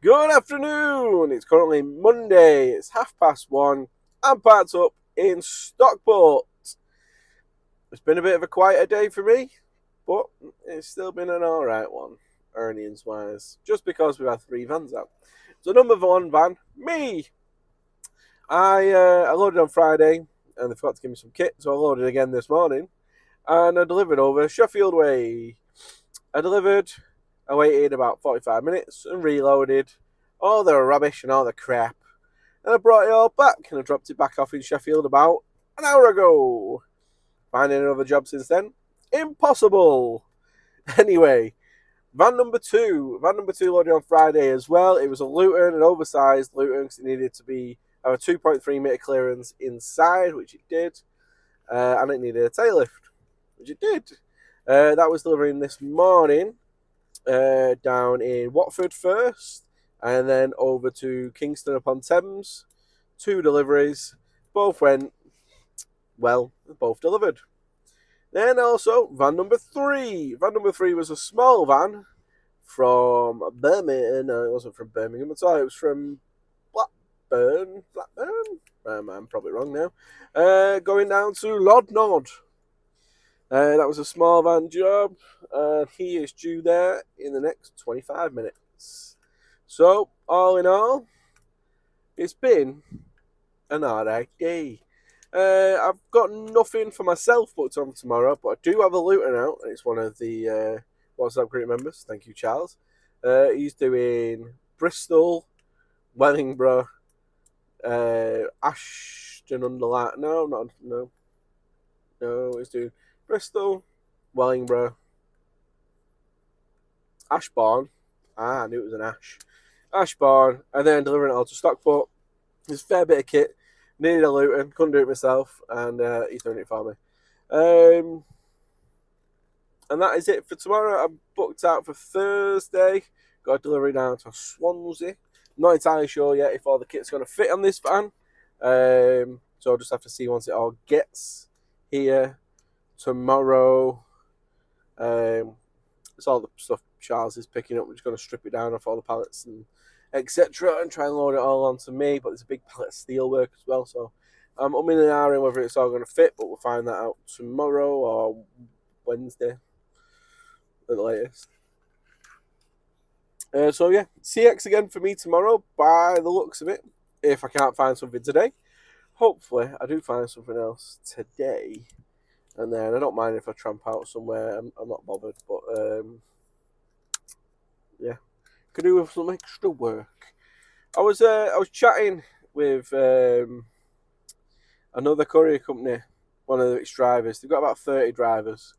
Good afternoon. It's currently Monday. It's 1:30. I'm parked up in Stockport. It's been a bit of a quieter day for me, but it's still been an alright one, earnings wise, just because we've had three vans out. So, number one van, me. I loaded on Friday and they forgot to give me some kit, so I loaded again this morning and I delivered over Sheffield Way. I waited about 45 minutes and reloaded all the rubbish and all the crap. And I brought it all back and I dropped it back off in Sheffield about an hour ago. Finding another job since then? Impossible. Anyway, van number two. Van number two loaded on Friday as well. It was a Luton, an oversized Luton, because it needed to have a 2.3 metre clearance inside, which it did. And it needed a tail lift, which it did. That was delivering this morning down in Watford first, and then over to Kingston upon Thames. 2 deliveries, both went well, both delivered. Then also van number 3. Van number 3 was a small van from Birmingham. No, it wasn't from Birmingham at all. It was from Blackburn. I'm probably wrong now. Going down to Lodnod. That was a small van job, and he is due there in the next 25 minutes. So, all in all, it's been an alright day. I've got nothing for myself booked on tomorrow, but I do have a Luton out, and it's one of the WhatsApp group members. Thank you, Charles. He's doing Bristol, Wellingborough, Ashton-under-Lyne. No, he's doing Bristol, Wellingborough, Ashbourne. I knew it was an Ash. Ashbourne, and then delivering it all to Stockport. There's a fair bit of kit. Needed a Luton, couldn't do it myself, and he's doing it for me. And that is it for tomorrow. I'm booked out for Thursday. Got a delivery down to Swansea. Not entirely sure yet if all the kit's going to fit on this van. So I'll just have to see once it all gets here tomorrow. It's all the stuff Charles is picking up. We're just going to strip it down off all the pallets and etc. and try and load it all onto me. But there's a big pallet of steel work as well, so I'm in an hour whether it's all going to fit, but we'll find that out tomorrow or Wednesday at the latest. So yeah, CX again for me tomorrow by the looks of it, if I can't find something today. Hopefully I do find something else today, and then I don't mind if I tramp out somewhere. I'm not bothered, but yeah, could do with some extra work. I was chatting with another courier company, one of its drivers. They've got about 30 drivers,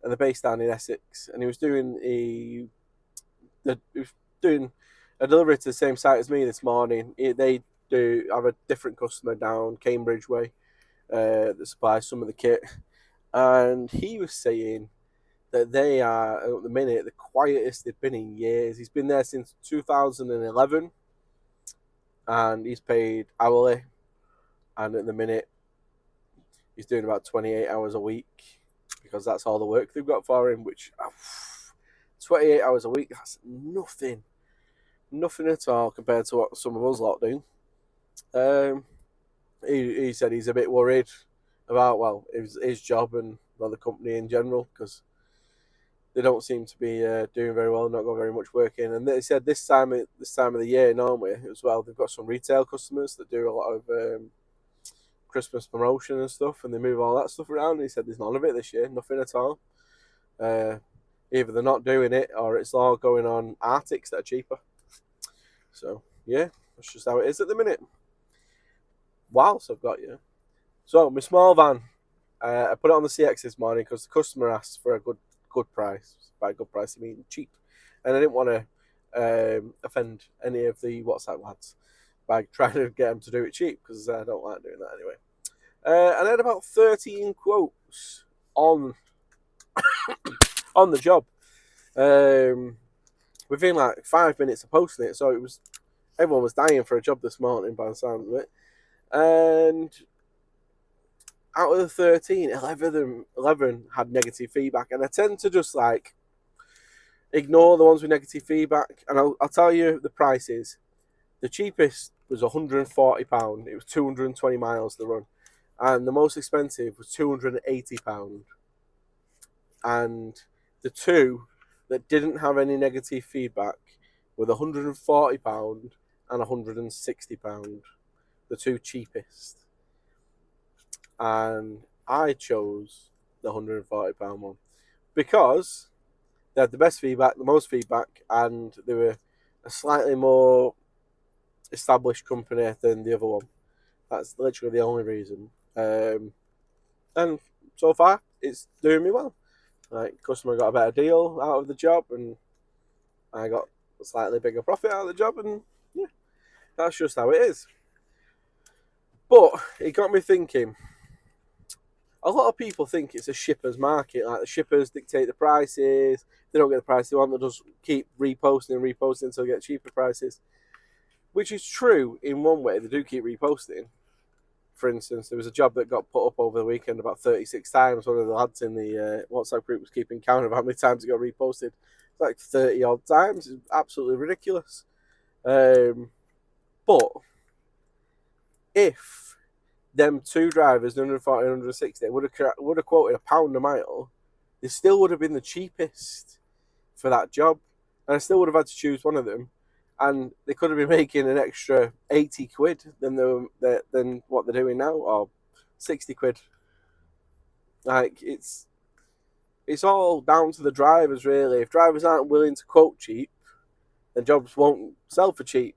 and they're based down in Essex. And he was doing a delivery to the same site as me this morning. They do have a different customer down Cambridge way that supplies some of the kit, and he was saying that they are at the minute the quietest they've been in years. He's been there since 2011, and he's paid hourly, and at the minute he's doing about 28 hours a week because that's all the work they've got for him, which 28 hours a week, that's nothing at all compared to what some of us lot do. He said he's a bit worried about his job and the company in general, because they don't seem to be doing very well, not got very much work in. And they said this time of the year normally as well, they've got some retail customers that do a lot of Christmas promotion and stuff, and they move all that stuff around. And he said there's none of it this year, nothing at all. Either they're not doing it or it's all going on Arctics that are cheaper. So yeah, that's just how it is at the minute. Whilst I've got you, so my small van, I put it on the CX this morning because the customer asked for a good price. By good price, I mean cheap, and I didn't want to offend any of the WhatsApp lads by trying to get them to do it cheap, because I don't like doing that anyway. And I had about 13 quotes on the job within like 5 minutes of posting it. So everyone was dying for a job this morning by the sound of it. And out of the 13, 11 had negative feedback. And I tend to just Ignore the ones with negative feedback, and I'll tell you the prices. The cheapest was £140. It was 220 miles to run. And the most expensive was £280. And the two that didn't have any negative feedback were the £140 and £160. The two cheapest. And I chose the £140 one because they had the best feedback, the most feedback, and they were a slightly more established company than the other one. That's literally the only reason. And so far, it's doing me well. Like, customer got a better deal out of the job, and I got a slightly bigger profit out of the job, and yeah, that's just how it is. But it got me thinking. A lot of people think it's a shipper's market. Like, the shippers dictate the prices. They don't get the price they want. They'll just keep reposting until they get cheaper prices. Which is true in one way. They do keep reposting. For instance, there was a job that got put up over the weekend about 36 times. One of the lads in the WhatsApp group was keeping count of how many times it got reposted. Like 30 odd times. It's absolutely ridiculous. But if them two drivers, 140 and 160, would have quoted £1 a mile, they still would have been the cheapest for that job. And I still would have had to choose one of them. And they could have been making an extra 80 quid than what they're doing now, or 60 quid. Like, it's all down to the drivers, really. If drivers aren't willing to quote cheap, then jobs won't sell for cheap.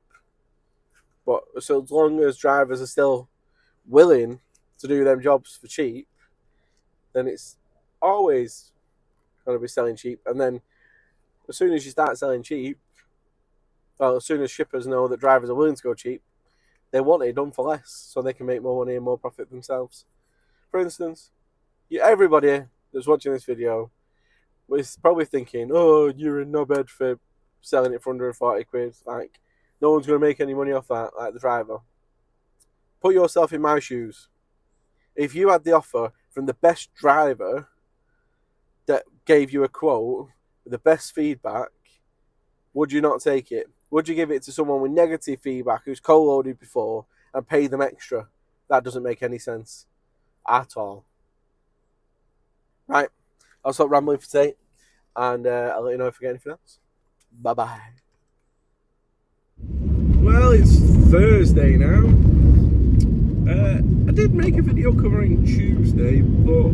But so as long as drivers are still willing to do them jobs for cheap, then it's always going to be selling cheap. And then as soon as you start selling cheap, well, as soon as shippers know that drivers are willing to go cheap, they want it done for less so they can make more money and more profit themselves. For instance, everybody that's watching this video was probably thinking, oh, you're a knobhead for selling it for 140 quid. Like, no one's going to make any money off that, like the driver. Put yourself in my shoes. If you had the offer from the best driver that gave you a quote with the best feedback, would you not take it? Would you give it to someone with negative feedback who's co-loaded before and pay them extra? That doesn't make any sense at all. Right, I'll stop rambling for today, and I'll let you know if I get anything else. Bye-bye. Well, it's Thursday now. I did make a video covering Tuesday, but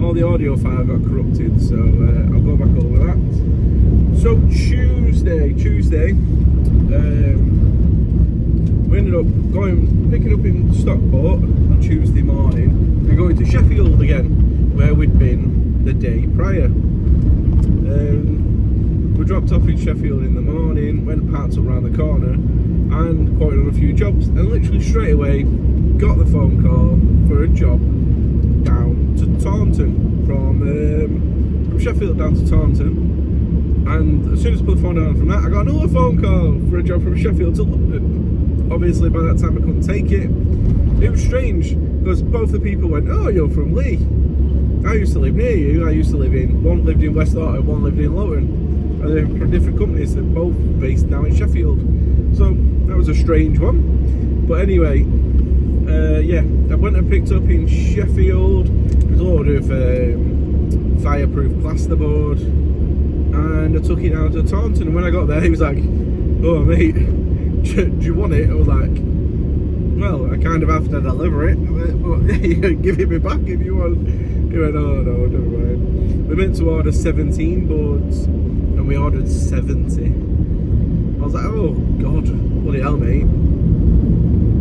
all the audio file got corrupted, so I'll go back over that. So Tuesday, we ended up picking up in Stockport on Tuesday morning. We're going to Sheffield again, where we'd been the day prior. We dropped off in Sheffield in the morning, went parked up around the corner, and quoted on a few jobs, and literally straight away got the phone call for a job down to Taunton, from Sheffield down to Taunton. And as soon as I put the phone down from that, I got another phone call for a job from Sheffield to London. Obviously, by that time I couldn't take it. It was strange, because both the people went, oh, you're from Lee. I used to live near you. One lived in West Orton, one lived in Lowton. And they're from different companies, they're both based now in Sheffield. So, that was a strange one. But anyway, I went and picked up in Sheffield. It was a load of fireproof plasterboard. And I took it down to Taunton, and when I got there, he was like, oh mate, do you want it? I was like, well, I kind of have to deliver it, but you can give it me back if you want. He went, oh no, never mind. We meant to order 17 boards, and we ordered 70. I was like, oh god, bloody hell mate,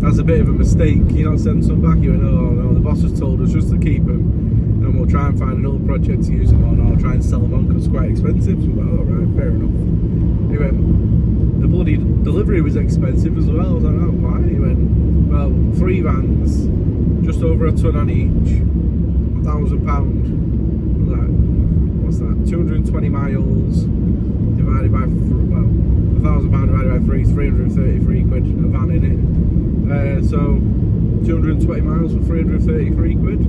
that's a bit of a mistake, you not send some back. He went, oh no, the boss has told us just to keep them, and we'll try and find another project to use them on, or try and sell them on because it's quite expensive. So we're like, alright, fair enough. He went, the bloody delivery was expensive as well. I was like, oh, why? He went, well, 3 vans, just over a ton on each, £1,000. I was like, what's that? 220 miles divided by, well, £1,000 divided by 3, 333 quid a van in it. So 220 miles for 333 quid.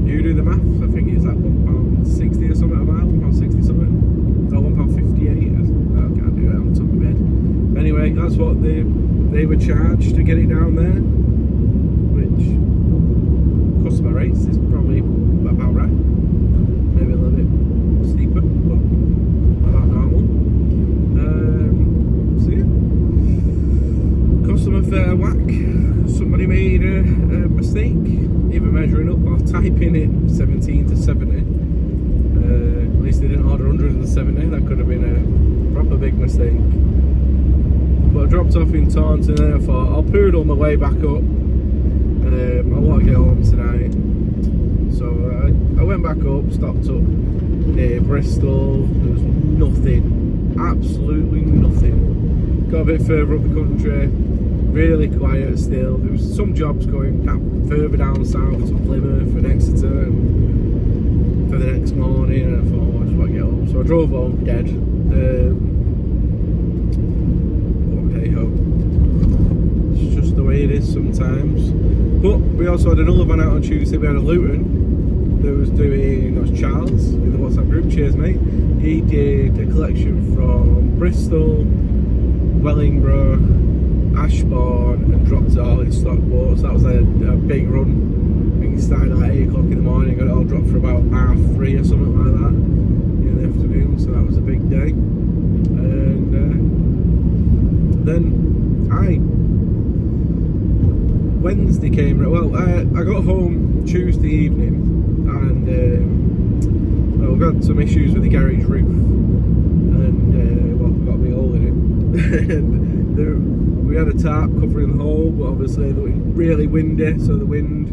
You do the maths, I think it's like £1.60 or something a mile, £1.60 something. Or £1.58. that's what they were charged to get it down there, which customer rates is probably about right, maybe a little bit steeper, but about normal. So yeah, customer fair whack. Somebody made a mistake, either measuring up or typing it 17 to 70. At least they didn't order 170. That could have been a proper big mistake. But I dropped off in Taunton and I thought I'll poodle my way back up. I want to get home tonight, so I went back up, stopped up near Bristol. There was nothing, absolutely nothing. Got a bit further up the country, really quiet still. There was some jobs going further down south to Plymouth and Exeter and for the next morning, and I thought, oh, I just want to get home. So I drove home dead. Hey ho, it's just the way it is sometimes. But we also had another van out on Tuesday. We had a Luton that was doing, that was Charles in the WhatsApp group, cheers mate. He did a collection from Bristol, Wellingborough, Ashbourne, and dropped it all in Stockport. So that was a big run. I think it started at 8 o'clock in the morning, got it all dropped for about 3:30 or something like that in the afternoon. So that was a big day. And then Wednesday came. Well, I got home Tuesday evening, and we've had some issues with the garage roof, and well, we've got a big hole in it. And we had a tarp covering the hole, but obviously it was really windy, so the wind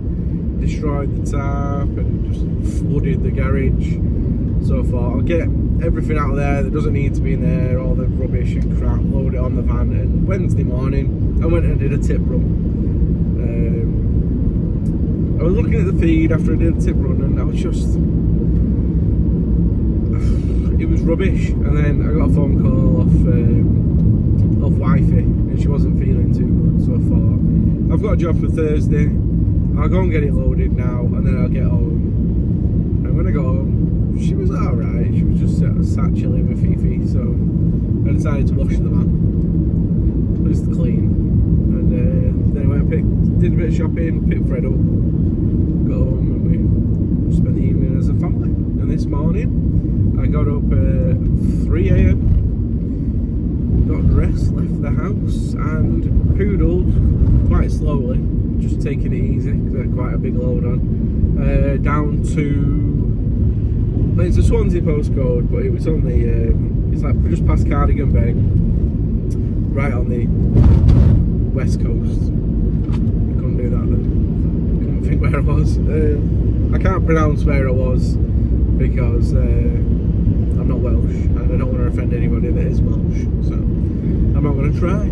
destroyed the tarp and just flooded the garage. So I thought I'll get everything out of there that doesn't need to be in there, all the rubbish and crap, load it on the van. And Wednesday morning I went and did a tip run. I was looking at the feed after I did the tip run, and I was just, it was rubbish. And then I got a phone call off wifey, and she wasn't feeling too good, so I thought, I've got a job for Thursday, I'll go and get it loaded now, and then I'll get home. And when I got home, she was alright, she was just sat chilling with Fifi, so I decided to wash the van, just clean. And then I went and did a bit of shopping, picked Fred up, got home, and we spent the evening as a family. And this morning I got up at 3 AM, got dressed, left the house, and poodled quite slowly, just taking it easy because I had quite a big load on, down to, it's a Swansea postcode, but it was on the it's like just past Cardigan Bay, right on the west coast. I couldn't do that then, couldn't think where I was. I can't pronounce where I was because I'm not Welsh, and I don't want to offend anybody that is Welsh, so I'm not going to try.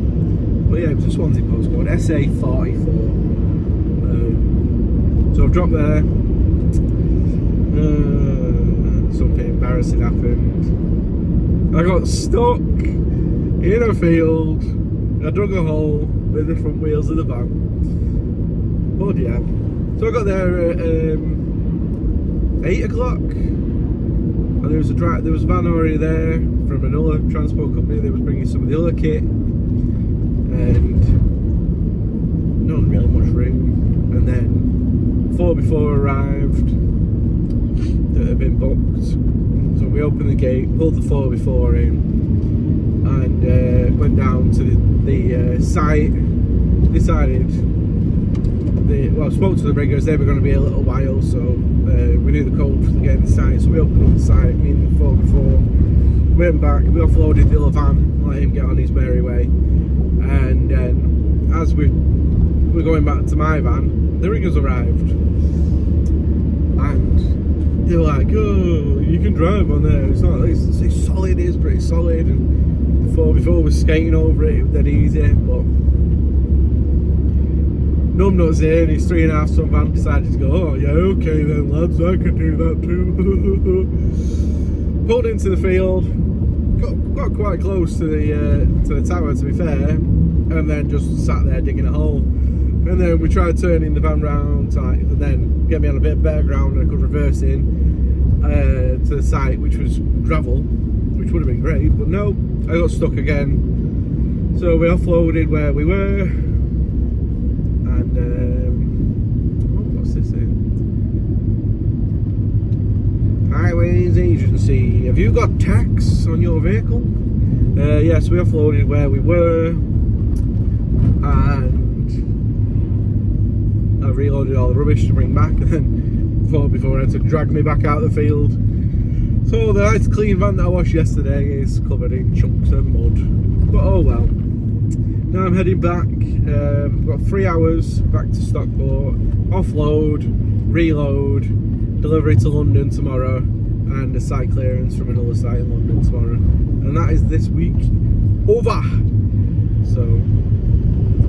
But yeah, it was a Swansea postcode, SA44. So I've dropped there. Something embarrassing happened. I got stuck in a field. I dug a hole with the front wheels of the van. Oh yeah. So I got there at 8 o'clock. And there was a van already there from another transport company that was bringing some of the other kit, and not really much room. And then 4 before arrived that had been booked, so we opened the gate, pulled the 4 before in, and went down to the site. Decided, well, spoke to the riggers, they were going to be a little while, so we knew the code for getting the site, so we opened up the site, me and the 4 before, went back, we offloaded the other van, let him get on his merry way, and as we were going back to my van, the riggers arrived, and they were like, oh, you can drive on there, it's not, it's solid, it's pretty solid, and the 4 before was skating over it, was dead easy, but numbnuts here in his 3.5 ton van decided to go, oh yeah, okay then lads, I can do that too. Pulled into the field, got quite close to the tower to be fair, and then just sat there digging a hole. And then we tried turning the van round to then get me on a bit better ground, and I could reverse in to the site, which was gravel, which would have been great, but no, I got stuck again. So we offloaded where we were, and what's this here? Highways Agency. Have you got tax on your vehicle? Yes, we offloaded where we were, and I reloaded all the rubbish to bring back, and then thought before I had to drag me back out of the field. So the nice clean van that I washed yesterday is covered in chunks of mud, but oh well. Now I'm heading back. I've got 3 hours back to Stockport, offload, reload, delivery to London tomorrow, and a site clearance from another site in London tomorrow. And that is this week over. So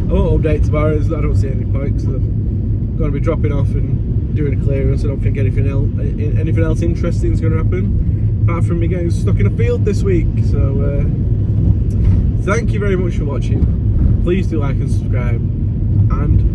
I won't update tomorrow, I don't see any point, because I'm going to be dropping off and doing a clearance. I don't think anything else interesting is going to happen, apart from me getting stuck in a field this week. So thank you very much for watching. Please do like and subscribe, and